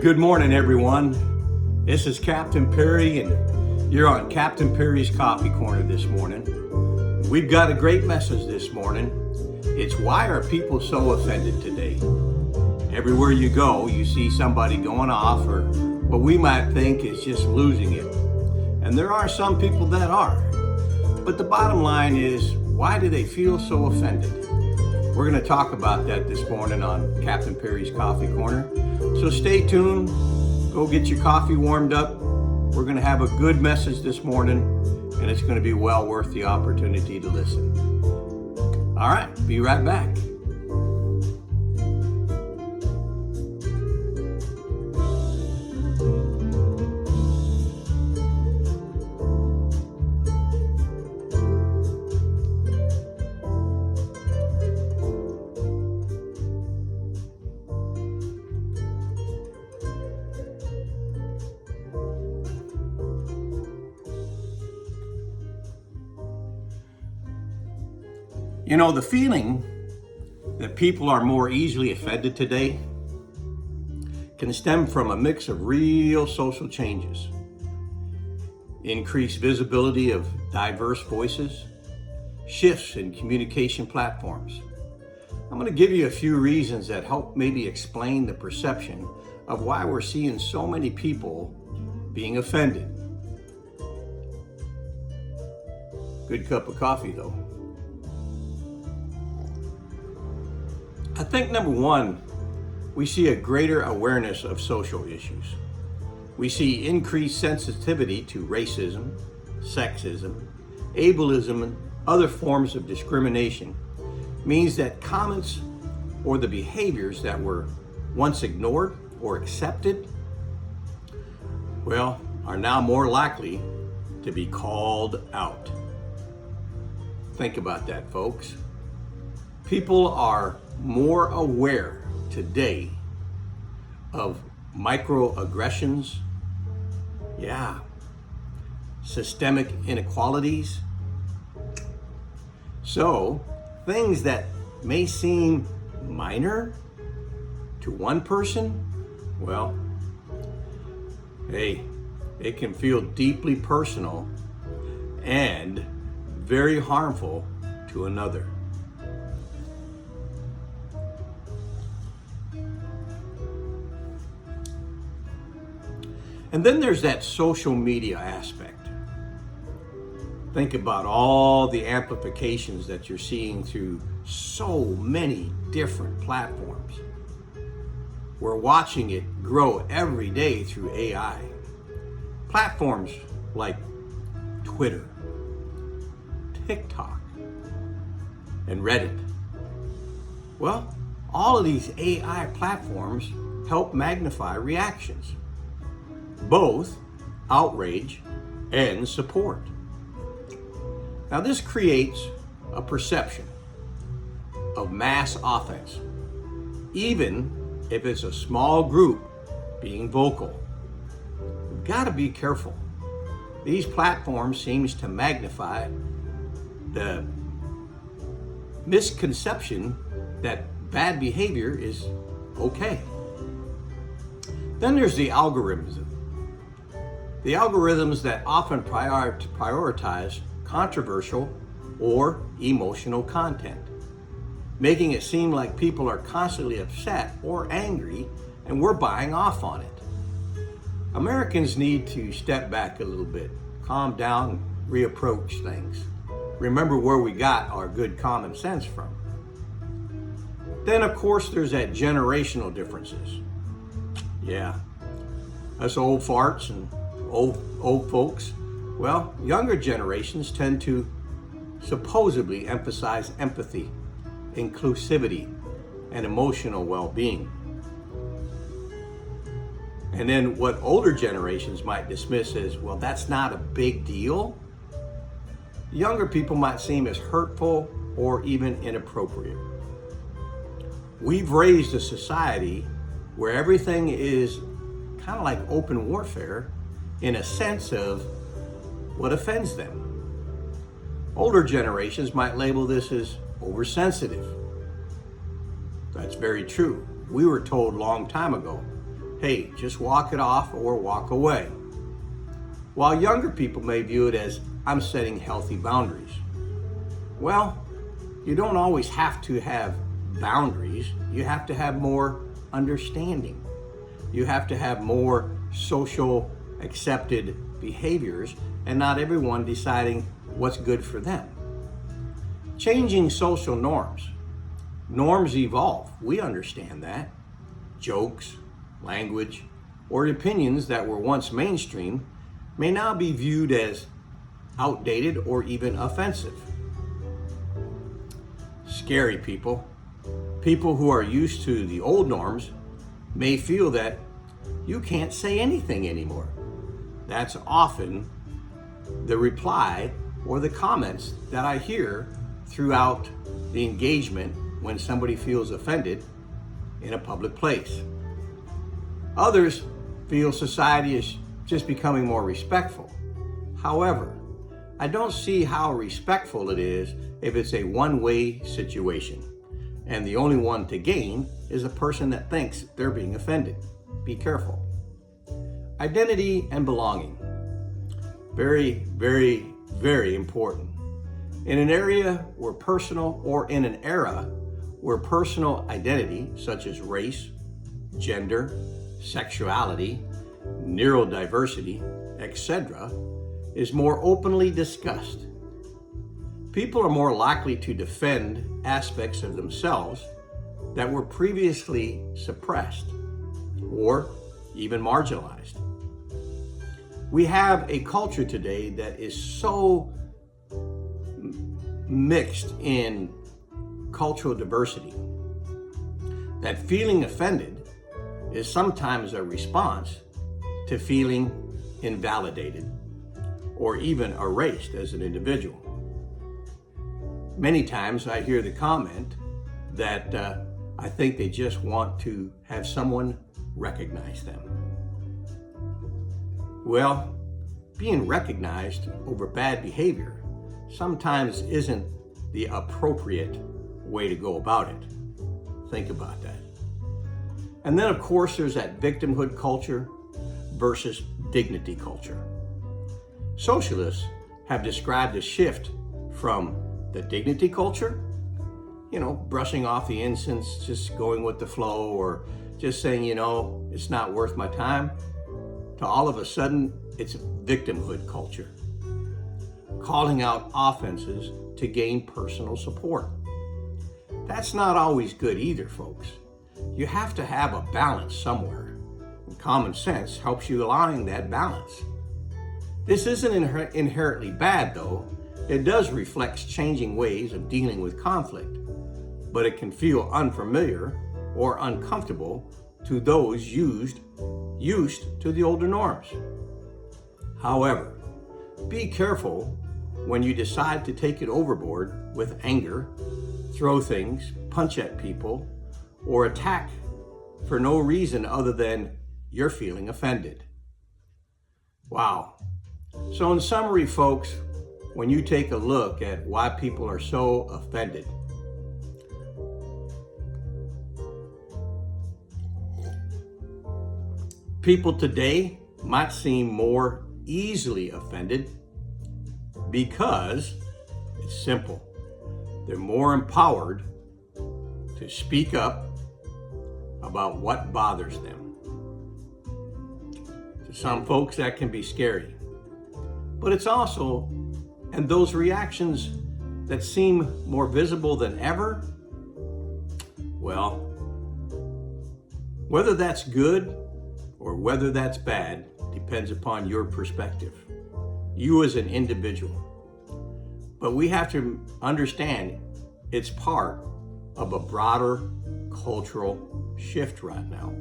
Good morning, everyone. This is Captain Perry, and you're on Captain Perry's Coffee Corner this morning. We've got a great message this morning. It's why are people so offended today? Everywhere you go, you see somebody going off or what we might think is just losing it. And there are some people that are. But the bottom line is, why do they feel so offended? We're going to talk about that this morning on Captain Perry's Coffee Corner. So stay tuned. Go get your coffee warmed up. We're going to have a good message this morning, and it's going to be well worth the opportunity to listen. All right, be right back. You know, the feeling that people are more easily offended today can stem from a mix of real social changes, increased visibility of diverse voices, shifts in communication platforms. I'm going to give you a few reasons that help maybe explain the perception of why we're seeing so many people being offended. Good cup of coffee, though. I think number one, we see a greater awareness of social issues. We see increased sensitivity to racism, sexism, ableism, and other forms of discrimination. Means that comments or the behaviors that were once ignored or accepted, well, are now more likely to be called out. Think about that, folks. People are more aware today of microaggressions, systemic inequalities. So things that may seem minor to one person, well, hey, it can feel deeply personal and very harmful to another. And then there's that social media aspect. Think about all the amplifications that you're seeing through so many different platforms. We're watching it grow every day through AI. Platforms like Twitter, TikTok, and Reddit. Well, all of these AI platforms help magnify reactions, both outrage and support. Now, this creates a perception of mass offense, even if it's a small group being vocal. We've got to be careful. These platforms seems to magnify the misconception that bad behavior is okay. Then there's the algorithms. The algorithms that often prioritize controversial or emotional content, making it seem like people are constantly upset or angry and we're buying off on it. Americans need to step back a little bit, calm down, and reapproach things. Remember where we got our good common sense from. Then, of course, there's that generational differences. Yeah, us old farts and old folks, well, younger generations tend to supposedly emphasize empathy, inclusivity, and emotional well-being. And then what older generations might dismiss as, well, that's not a big deal, younger people might seem as hurtful or even inappropriate. We've raised a society where everything is kind of like open warfare in a sense of what offends them. Older generations might label this as oversensitive. That's very true. We were told a long time ago, hey, just walk it off or walk away. While younger people may view it as, I'm setting healthy boundaries. Well, you don't always have to have boundaries. You have to have more understanding. You have to have more social accepted behaviors, and not everyone deciding what's good for them. Changing social norms. Norms evolve. We understand that. Jokes, language, or opinions that were once mainstream may now be viewed as outdated or even offensive. Scary people. People who are used to the old norms may feel that you can't say anything anymore. That's often the reply or the comments that I hear throughout the engagement when somebody feels offended in a public place. Others feel society is just becoming more respectful. However, I don't see how respectful it is if it's a one-way situation, and the only one to gain is a person that thinks they're being offended. Be careful. Identity and belonging. Very, very, very important. In an area where personal, or in an era where personal identity, such as race, gender, sexuality, neurodiversity, etc., is more openly discussed, people are more likely to defend aspects of themselves that were previously suppressed or even marginalized. We have a culture today that is so mixed in cultural diversity that feeling offended is sometimes a response to feeling invalidated or even erased as an individual. Many times I hear the comment that I think they just want to have someone recognize them. Well, being recognized over bad behavior sometimes isn't the appropriate way to go about it. Think about that. And then, of course, there's that victimhood culture versus dignity culture. Socialists have described a shift from the dignity culture, brushing off the incense, just going with the flow, or just saying, it's not worth my time, to all of a sudden, it's victimhood culture. Calling out offenses to gain personal support. That's not always good either, folks. You have to have a balance somewhere. And common sense helps you align that balance. This isn't inherently bad, though. It does reflect changing ways of dealing with conflict, but it can feel unfamiliar or uncomfortable to those used to the older norms. However, be careful when you decide to take it overboard with anger, throw things, punch at people, or attack for no reason other than you're feeling offended. Wow. So in summary, folks, when you take a look at why people are so offended, people today might seem more easily offended because it's simple. They're more empowered to speak up about what bothers them. To some folks, that can be scary. But it's also, and those reactions that seem more visible than ever, well, whether that's good or whether that's bad depends upon your perspective, you as an individual. But we have to understand it's part of a broader cultural shift right now.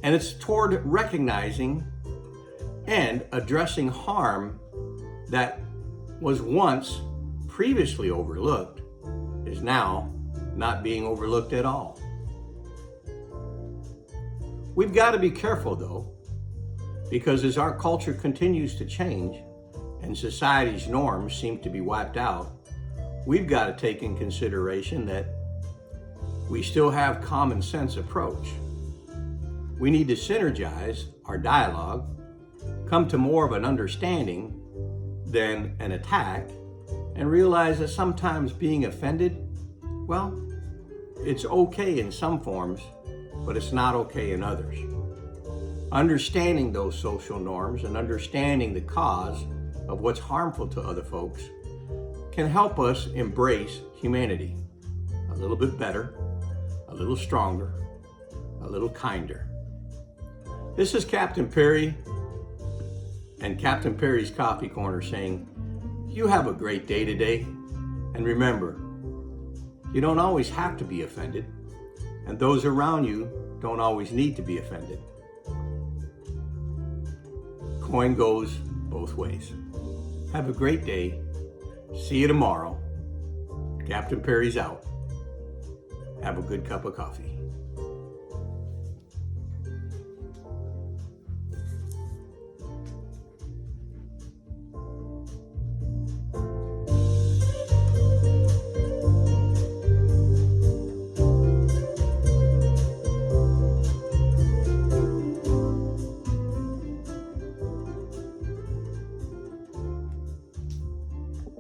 And it's toward recognizing and addressing harm that was once previously overlooked is now not being overlooked at all. We've got to be careful, though, because as our culture continues to change and society's norms seem to be wiped out, we've got to take in consideration that we still have common sense approach We need to synergize our dialogue, come to more of an understanding than an attack, and realize that sometimes being offended, well, it's okay in some forms, but it's not okay in others. Understanding those social norms and understanding the cause of what's harmful to other folks can help us embrace humanity a little bit better, a little stronger, a little kinder. This is Captain Perry and Captain Perry's Coffee Corner saying, you have a great day today, and remember, you don't always have to be offended, and those around you don't always need to be offended. Coin goes both ways. Have a great day. See you tomorrow. Captain Perry's out. Have a good cup of coffee.